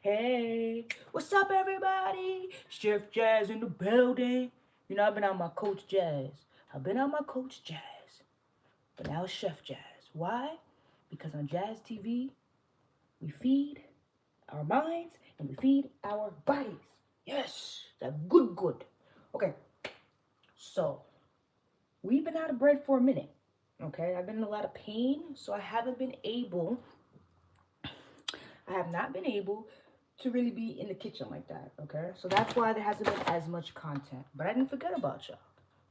Hey, what's up, everybody? Chef Jazz in the building. You know, I've been on my Coach Jazz. I've been on my Coach Jazz. But now it's Chef Jazz. Why? Because on Jazz TV, we feed our minds and we feed our bodies. Yes, that's good. Okay, so we've been out of bread for a minute. Okay, I've been in a lot of pain, so I have not been able to really be in the kitchen like that, okay? So that's why there hasn't been as much content. But I didn't forget about y'all,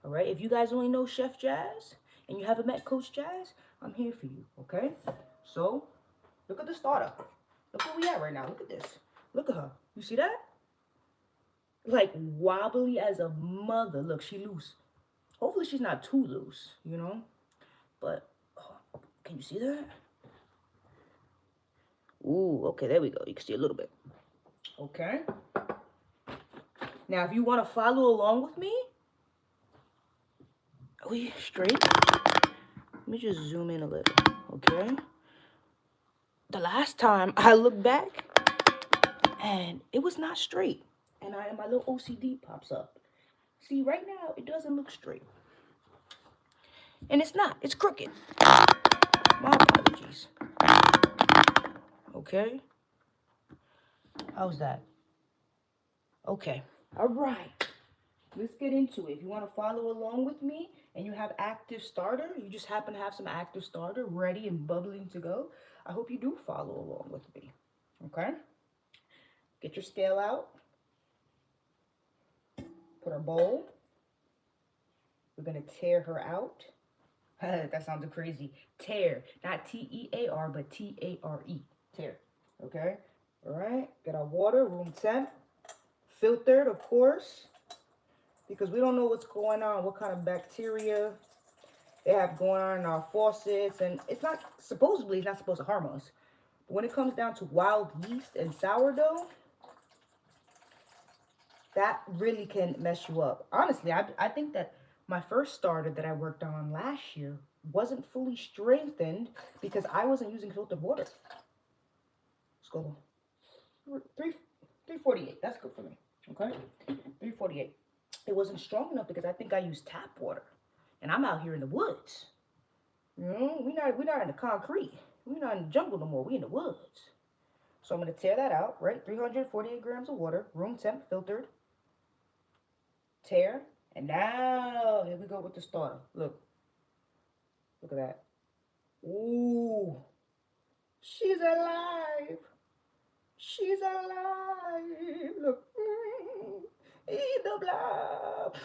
all right? If you guys only know Chef Jazz and you haven't met Coach Jazz, I'm here for you, okay? So look at the starter. Look where we at right now. Look at this. Look at her. You see that? Like wobbly as a mother. Look, she loose. Hopefully she's not too loose, you know? But, oh, can you see that? Ooh, okay, there we go. You can see a little bit. Okay. Now, if you want to follow along with me, are we straight? Let me just zoom in a little, okay? The last time I looked back, and it was not straight. And my little OCD pops up. See, right now, it doesn't look straight. And it's not. It's crooked. My apologies. Okay? How's that? Okay. All right. Let's get into it. If you want to follow along with me and you have active starter, you just happen to have some active starter ready and bubbling to go, I hope you do follow along with me. Okay? Get your scale out. Put our bowl. We're going to tear her out. That sounded crazy. Tear. Not T-E-A-R, but T-A-R-E. Tear. Okay? All right. Get our water, room temp. Filtered, of course, because we don't know what's going on, what kind of bacteria they have going on in our faucets. And it's not supposed to harm us. But when it comes down to wild yeast and sourdough, that really can mess you up. Honestly, I think that my first starter that I worked on last year wasn't fully strengthened because I wasn't using filtered water. Let's go. 348. That's good for me. Okay? 348. It wasn't strong enough because I think I used tap water. And I'm out here in the woods. You know, we're not in the concrete. We're not in the jungle no more. We in the woods. So I'm going to tear that out, right? 348 grams of water, room temp, filtered. Tear. And now, here we go with the starter. Look. Look at that. Ooh. She's alive. She's alive. Look. Eat the blob.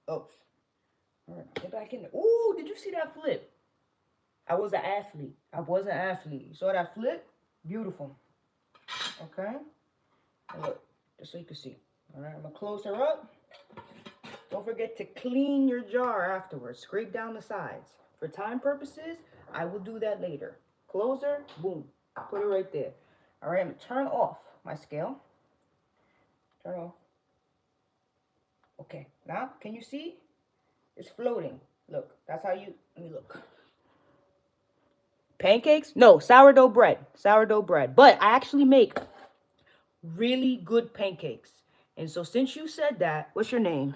Oh. All right, get back in there. Ooh, did you see that flip? I was an athlete. You saw that flip? Beautiful. Okay. And look, just so you can see. All right, I'm going to close her up. Don't forget to clean your jar afterwards. Scrape down the sides. For time purposes, I will do that later. Close her. Boom. Put it right there. All right, I'm going to turn off my scale. Turn off. Okay, now, can you see? It's floating. Look, that's how you, let me look. Pancakes? No, sourdough bread. Sourdough bread. But I actually make really good pancakes. And so since you said that, what's your name?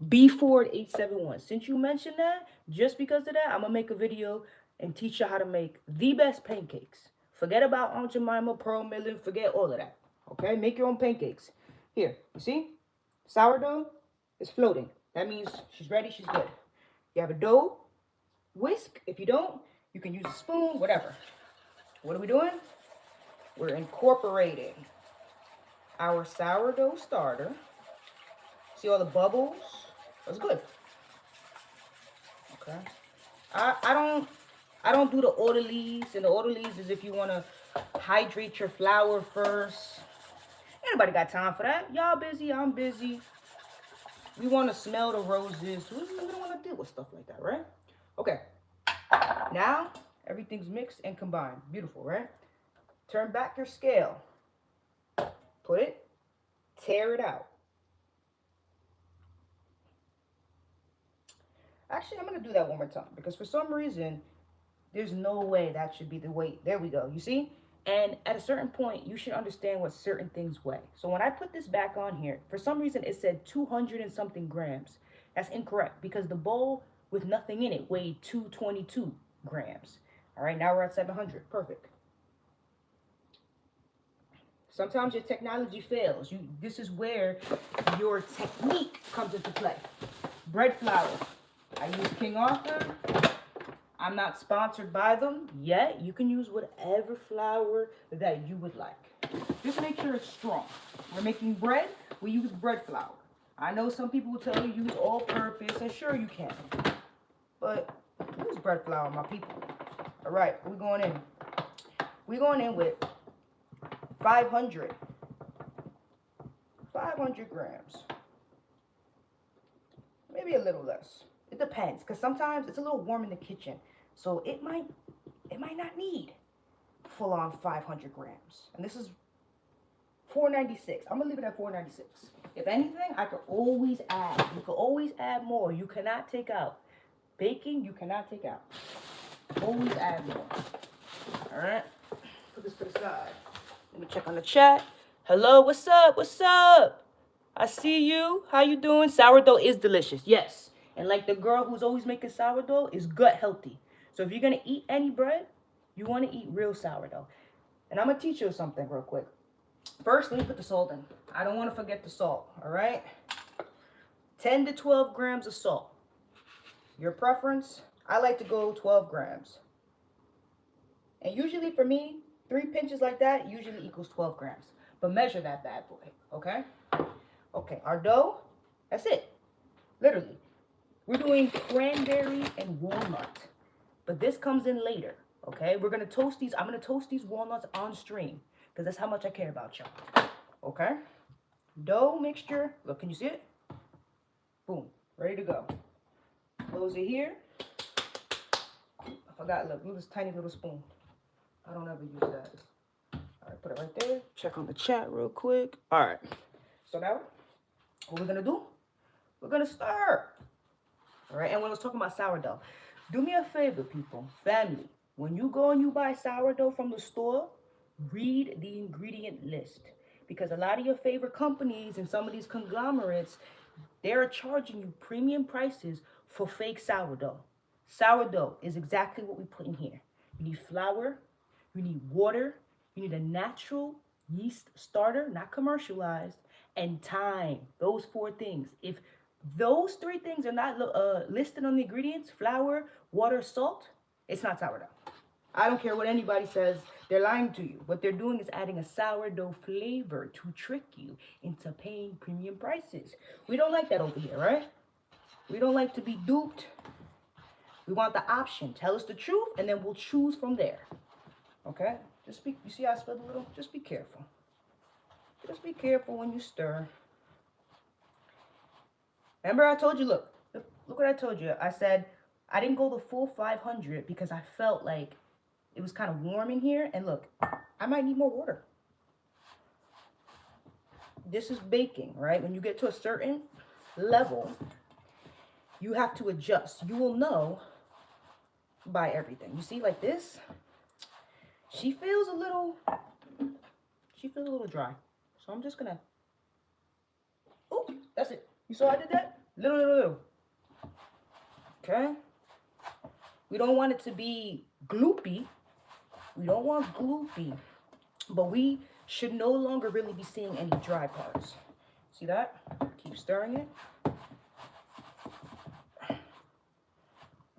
B Ford871. Since you mentioned that, just because of that, I'm going to make a video and teach you how to make the best pancakes. Forget about Aunt Jemima, Pearl Millen, forget all of that. Okay? Make your own pancakes. Here, you see? Sourdough is floating. That means she's ready, she's good. You have a dough, whisk. If you don't, you can use a spoon, whatever. What are we doing? We're incorporating our sourdough starter. See all the bubbles? That's good. Okay. I don't do the orderlies, and the orderlies is if you want to hydrate your flour first. Anybody got time for that? Y'all busy, I'm busy. We want to smell the roses. We don't want to deal with stuff like that, right? Okay. Now, everything's mixed and combined. Beautiful, right? Turn back your scale. Put it. Tear it out. Actually, I'm going to do that one more time because for some reason, there's no way that should be the weight. There we go. You see? And at a certain point, you should understand what certain things weigh. So when I put this back on here, for some reason it said 200 and something grams. That's incorrect because the bowl with nothing in it weighed 222 grams. All right, now we're at 700. Perfect. Sometimes your technology fails. This is where your technique comes into play. Bread flour. I use King Arthur. I'm not sponsored by them yet. You can use whatever flour that you would like. Just make sure it's strong. We're making bread. We use bread flour. I know some people will tell you use all-purpose, and sure you can. But use bread flour, my people. All right, we're going in. We're going in with 500 grams. Maybe a little less. It depends, because sometimes it's a little warm in the kitchen. So it might not need full-on 500 grams. And this is $4.96. I'm going to leave it at $4.96. If anything, I could always add. You could always add more. You cannot take out. Baking, you cannot take out. Always add more. All right. Put this to the side. Let me check on the chat. Hello, what's up? What's up? I see you. How you doing? Sourdough is delicious. Yes. And like the girl who's always making sourdough is gut healthy. So if you're going to eat any bread, you want to eat real sourdough. And I'm going to teach you something real quick. First, let me put the salt in. I don't want to forget the salt, all right? 10 to 12 grams of salt. Your preference? I like to go 12 grams. And usually for me, 3 pinches like that usually equals 12 grams. But measure that bad boy, okay? Okay, our dough, that's it. Literally. We're doing cranberry and walnut. But this comes in later, okay? We're going to toast these. I'm going to toast these walnuts on stream because that's how much I care about y'all, okay? Dough mixture. Look, can you see it? Boom. Ready to go. Close it here. I forgot, look at this tiny little spoon. I don't ever use that. All right, put it right there. Check on the chat real quick. All right. So now, what we're going to do, we're going to stir. All right, and when I was talking about sourdough, do me a favor, people, family. When you go and you buy sourdough from the store, read the ingredient list. Because a lot of your favorite companies and some of these conglomerates, they're charging you premium prices for fake sourdough. Sourdough is exactly what we put in here. You need flour, you need water, you need a natural yeast starter, not commercialized, and time. Those 4 things. If those 3 things are not listed on the ingredients, flour, water, salt, it's not sourdough. I don't care what anybody says. They're lying to you. What they're doing is adding a sourdough flavor to trick you into paying premium prices. We don't like that over here, right? We don't like to be duped. We want the option. Tell us the truth, and then we'll choose from there. Okay? Just be, you see how I spilled a little? Just be careful. Just be careful when you stir. Remember I told you, look what I told you. I said I didn't go the full 500 because I felt like it was kind of warm in here. And look, I might need more water. This is baking, right? When you get to a certain level, you have to adjust. You will know by everything. You see, like this, she feels a little dry. So I'm just gonna, oh, that's it. You saw I did that? Little. Okay. We don't want it to be gloopy. We don't want gloopy. But we should no longer really be seeing any dry parts. See that? Keep stirring it.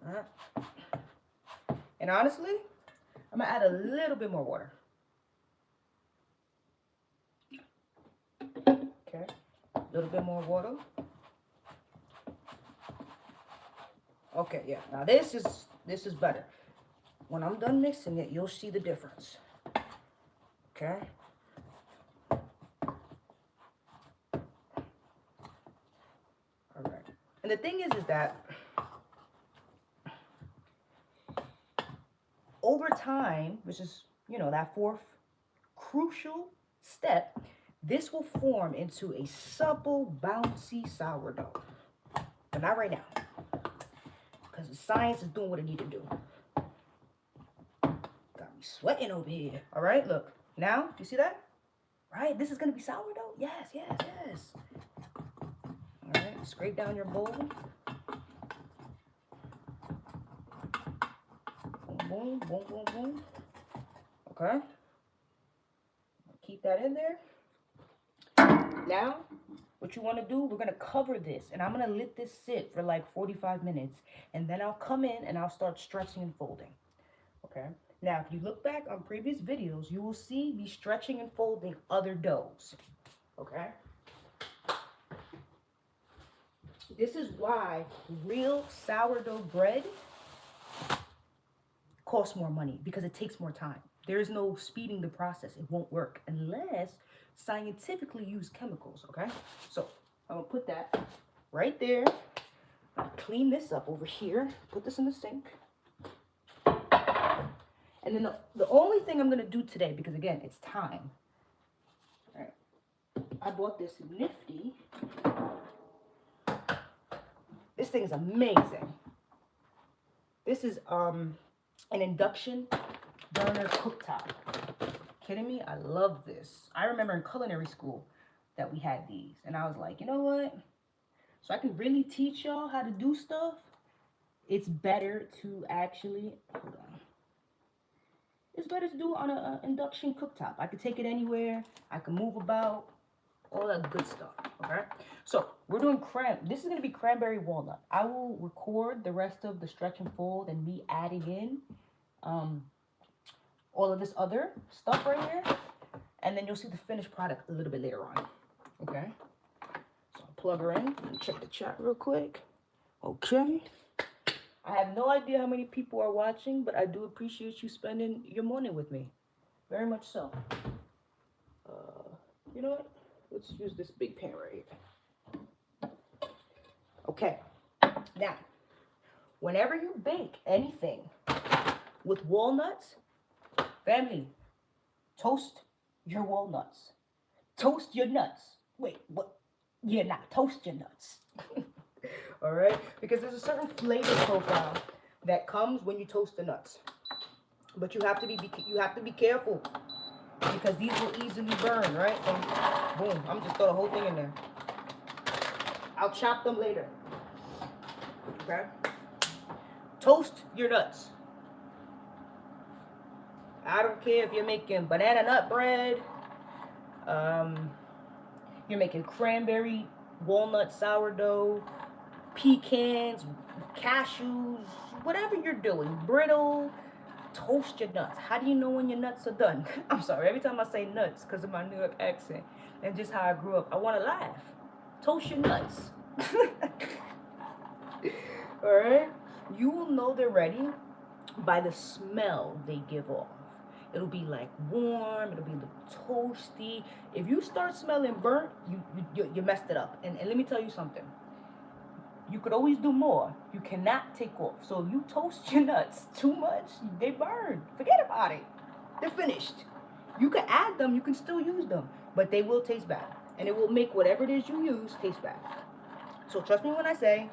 All right. And honestly, I'm going to add a little bit more water. Okay. A little bit more water. Okay, yeah. Now this is better. When I'm done mixing it, you'll see the difference. Okay. All right. And the thing is that over time, which is, that 4th crucial step, this will form into a supple, bouncy sourdough. But not right now. Because the science is doing what it need to do. Got me sweating over here. All right, look. Now, you see that? Right? This is going to be sourdough? Yes, yes, yes. All right, scrape down your bowl. Boom, boom, boom, boom, boom. Okay. Keep that in there. Now, what you want to do, we're going to cover this. And I'm going to let this sit for like 45 minutes. And then I'll come in and I'll start stretching and folding. Okay. Now, if you look back on previous videos, you will see me stretching and folding other doughs. Okay. This is why real sourdough bread costs more money, because it takes more time. There is no speeding the process. It won't work unless scientifically use chemicals, okay? So I'm gonna put that right there. I'll clean this up over here. Put this in the sink. And then the only thing I'm gonna do today, because again, it's time. All right. I bought this nifty. This thing is amazing. This is an induction burner cooktop. Kidding me? I love this. I remember in culinary school that we had these, and I was like, you know what? So I can really teach y'all how to do stuff. It's better to actually, hold on. It's better to do it on an induction cooktop. I can take it anywhere. I can move about, all that good stuff. Okay. So we're doing this is gonna be cranberry walnut. I will record the rest of the stretch and fold and me adding in all of this other stuff right here, and then you'll see the finished product a little bit later on. Okay. So I'll plug her in and check the chat real quick. Okay. I have no idea how many people are watching, but I do appreciate you spending your morning with me. Very much so. You know what? Let's use this big pan right here. Okay. Now, whenever you bake anything with walnuts, family, toast your walnuts. Toast your nuts. Wait, what? Yeah, not toast your nuts. All right? Because there's a certain flavor profile that comes when you toast the nuts. But you have to be careful, because these will easily burn, right? So, boom, I'm just throw the whole thing in there. I'll chop them later. Okay? Toast your nuts. I don't care if you're making banana nut bread, you're making cranberry, walnut sourdough, pecans, cashews, whatever you're doing, brittle, toast your nuts. How do you know when your nuts are done? I'm sorry, every time I say nuts, because of my New York accent and just how I grew up, I want to laugh. Toast your nuts. All right? You will know they're ready by the smell they give off. It'll be like warm, it'll be a little toasty. If you start smelling burnt, you messed it up. And let me tell you something. You could always do more. You cannot take off. So if you toast your nuts too much, they burn. Forget about it. They're finished. You can add them, you can still use them, but they will taste bad. And it will make whatever it is you use taste bad. So trust me when I say,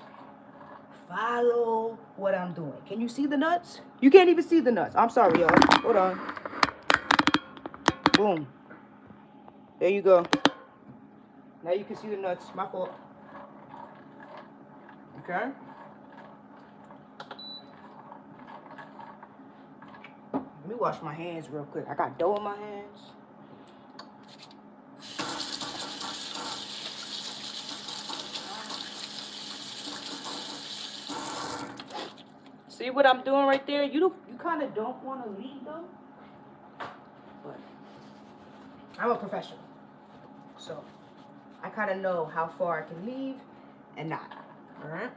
follow what I'm doing. Can you see the nuts? You can't even see the nuts. I'm sorry, y'all. Hold on. Boom. There you go. Now you can see the nuts. My fault. Okay? Let me wash my hands real quick. I got dough in my hands. See what I'm doing right there? You kind of don't want to leave them, but I'm a professional, so I kind of know how far I can leave and not. All right.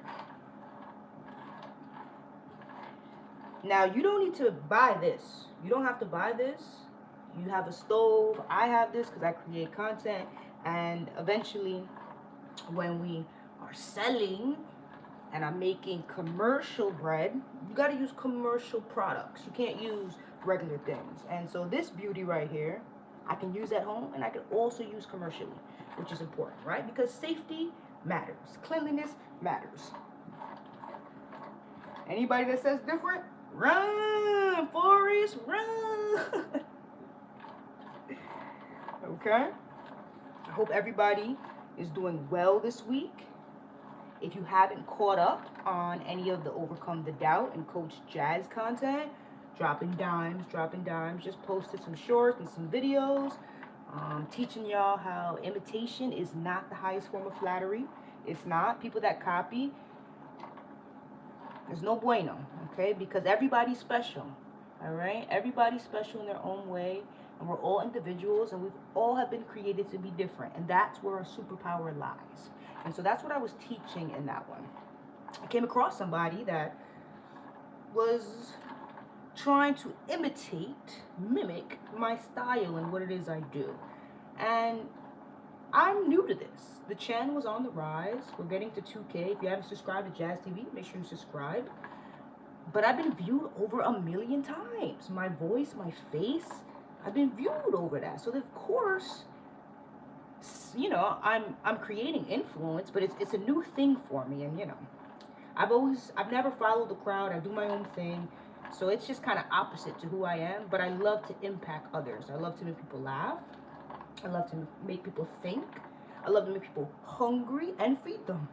Now you don't need to buy this. You don't have to buy this. You have a stove. I have this because I create content, and eventually, when we are selling and I'm making commercial bread, you got to use commercial products. You can't use regular things. And so this beauty right here, I can use at home, and I can also use commercially, which is important, right? Because safety matters. Cleanliness matters. Anybody that says different, Run, Forrest, run. Okay? I hope everybody is doing well this week. If you haven't caught up on any of the Overcome the Doubt and Coach Jazz content, dropping dimes, just posted some shorts and some videos, teaching y'all how imitation is not the highest form of flattery. It's not. People that copy, there's no bueno, okay? Because everybody's special, all right? Everybody's special in their own way, and we're all individuals, and we all have been created to be different, and that's where our superpower lies. And so that's what I was teaching in that one. I came across somebody that was trying to mimic my style and what it is I do. And I'm new to this. The channel is on the rise. We're getting to 2K. If you haven't subscribed to Jazz TV, make sure you subscribe. But I've been viewed over 1 million times. My voice, my face, I've been viewed over that. So of course, you know, I'm creating influence, but it's a new thing for me. And you know, I've never followed the crowd. I do my own thing. So it's just kind of opposite to who I am, but I love to impact others. I love to make people laugh. I love to make people think. I love to make people hungry and feed them.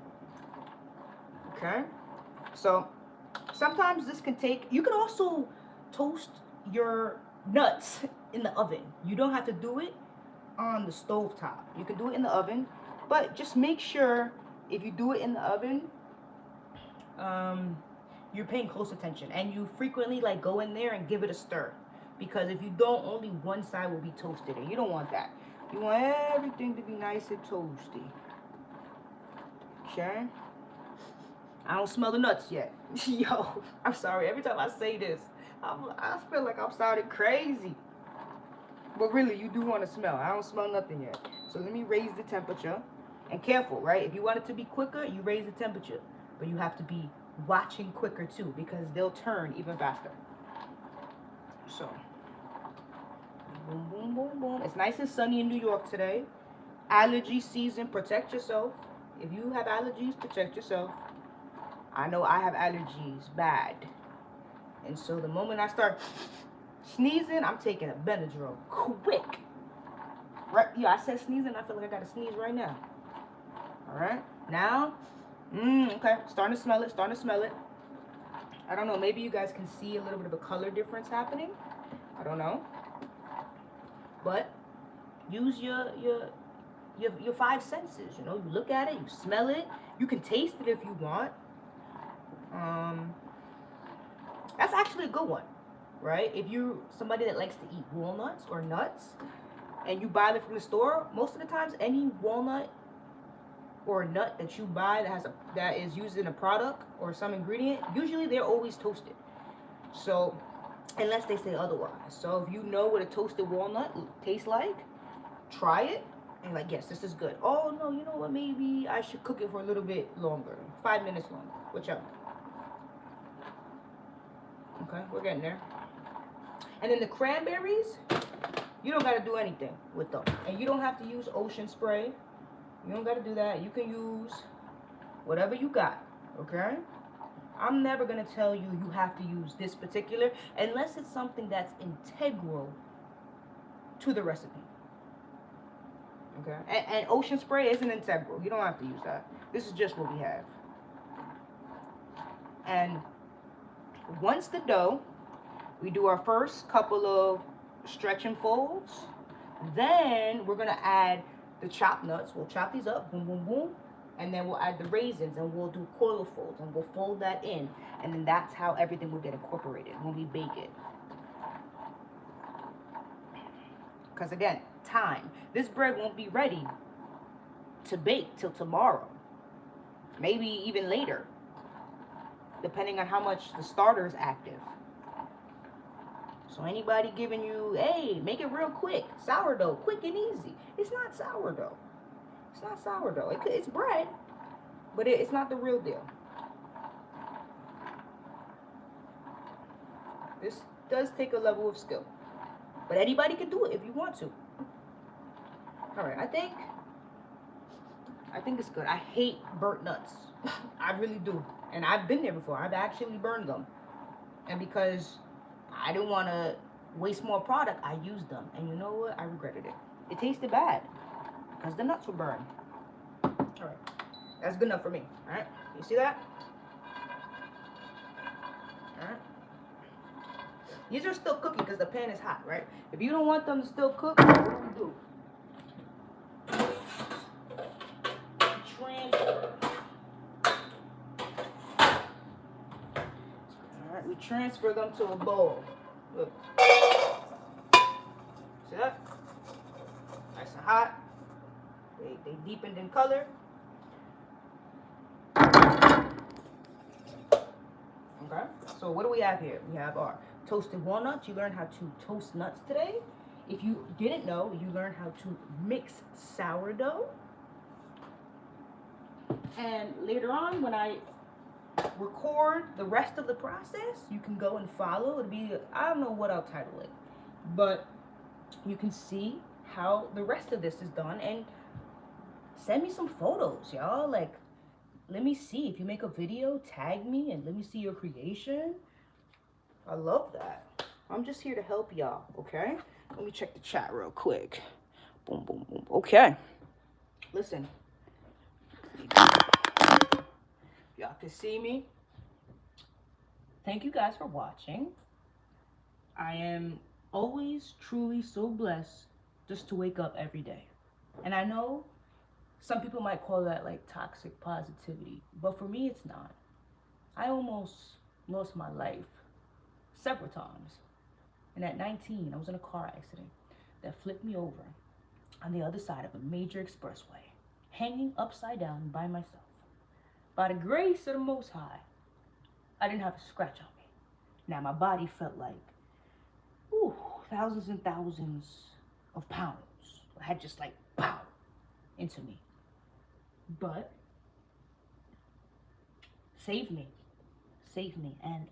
Okay? So sometimes this can take, you can also toast your nuts in the oven. You don't have to do it on the stove top. You can do it in the oven, but just make sure if you do it in the oven, you're paying close attention, and you frequently like go in there and give it a stir, because if you don't, only one side will be toasted, and you don't want that. You want everything to be nice and toasty. Okay? I don't smell the nuts yet. Yo, I'm sorry. Every time I say this, I feel like I'm sounding crazy. But really, you do want to smell. I don't smell nothing yet. So let me raise the temperature. And careful, right? If you want it to be quicker, you raise the temperature. But you have to be watching quicker too, because they'll turn even faster. So, boom, boom, boom, boom. It's nice and sunny in New York today. Allergy season, protect yourself. If you have allergies, protect yourself. I know I have allergies, bad. And so the moment I start sneezing, I'm taking a Benadryl, quick. Right? Yeah, I said sneezing, I feel like I gotta sneeze right now. All right, now, okay, starting to smell it, I don't know, maybe you guys can see a little bit of a color difference happening. I don't know. But use your five senses, you know. You look at it, you smell it, you can taste it if you want. That's actually a good one, right? If you're somebody that likes to eat walnuts or nuts and you buy them from the store, most of the times any walnut or a nut that you buy that is used in a product or some ingredient, usually they're always toasted. So unless they say otherwise. So if you know what a toasted walnut tastes like, try it and like, yes, this is good. Oh no, you know what, maybe I should cook it for a little bit longer, 5 minutes longer, whichever. Okay, we're getting there. And then the cranberries, you don't got to do anything with them. And you don't have to use ocean spray. You don't got to do that. You can use whatever you got, okay? I'm never going to tell you you have to use this particular, unless it's something that's integral to the recipe. Okay? And ocean spray isn't integral. You don't have to use that. This is just what we have. And once the dough, we do our first couple of stretch and folds. Then we're going to add the chopped nuts. We'll chop these up, boom, boom, boom. And then we'll add the raisins, and we'll do coil folds, and we'll fold that in. And then that's how everything will get incorporated when we bake it. Because again, time. This bread won't be ready to bake till tomorrow. Maybe even later, depending on how much the starter is active. So anybody giving you, hey, make it real quick, sourdough, quick and easy. It's not sourdough. It's not sourdough. It's bread, but it's not the real deal. This does take a level of skill, but anybody can do it if you want to. All right, I think it's good. I hate burnt nuts. I really do. And I've been there before. I've actually burned them. And because I didn't want to waste more product, I used them. And you know what? I regretted it. It tasted bad because the nuts were burned. All right. That's good enough for me. All right. You see that? All right. These are still cooking because the pan is hot, right? If you don't want them to still cook, what do we do? Transfer. All right, we transfer them to a bowl. Look. See that? Nice and hot. They deepened in color. Okay. So what do we have here? We have our toasted walnuts. You learned how to toast nuts today. If you didn't know, you learned how to mix sourdough. And later on, when I record the rest of the process, you can go and follow. It'll be, I don't know what I'll title it, but you can see how the rest of this is done. And send me some photos, y'all. Like, let me see. If you make a video, tag me and let me see your creation. I love that. I'm just here to help y'all, okay? Let me check the chat real quick. Boom, boom, boom. Okay. Listen. Y'all can see me. Thank you guys for watching. I am always truly so blessed just to wake up every day. And I know some people might call that like toxic positivity, but for me it's not. I almost lost my life several times. And at 19, I was in a car accident that flipped me over on the other side of a major expressway, hanging upside down by myself. By the grace of the Most High, I didn't have a scratch on me. Now my body felt like, thousands and thousands of pounds had just like, pow, into me. But saved me. And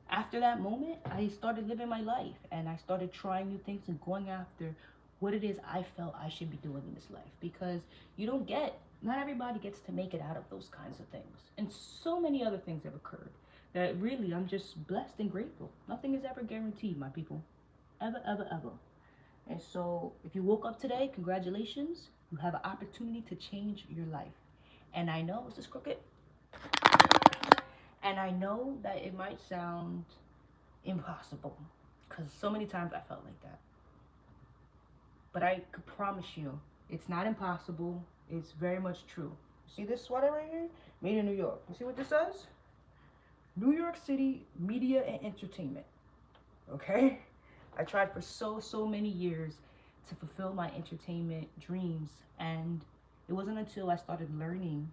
after that moment, I started living my life and I started trying new things and going after what it is I felt I should be doing in this life. Because not everybody gets to make it out of those kinds of things. And so many other things have occurred that really I'm just blessed and grateful. Nothing is ever guaranteed, my people. Ever, ever, ever. And so if you woke up today, congratulations. You have an opportunity to change your life. And I know, is this crooked? And I know that it might sound impossible because so many times I felt like that. But I could promise you, it's not impossible. It's very much true. See this sweater right here? Made in New York. You see what this says? New York City Media and Entertainment. Okay? I tried for so many years to fulfill my entertainment dreams, and it wasn't until I started learning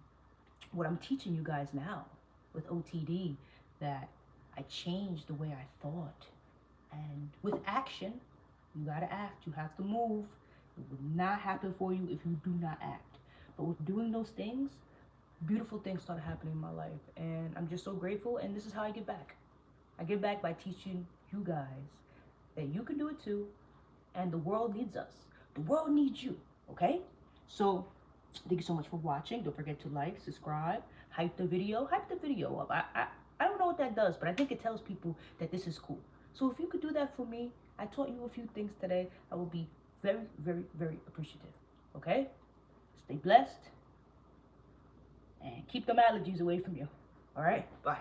what I'm teaching you guys now with OTD that I changed the way I thought. And with action, you gotta act, you have to move. It will not happen for you if you do not act. But with doing those things, beautiful things started happening in my life, and I'm just so grateful. And this is how I give back. I give back by teaching you guys that you can do it too, and the world needs us. The world needs you, okay? So thank you so much for watching. Don't forget to like, subscribe, hype the video up. I don't know what that does, but I think it tells people that this is cool. So if you could do that for me, I taught you a few things today. I will be very, very, very appreciative, okay? Stay blessed and keep them allergies away from you, all right? Bye.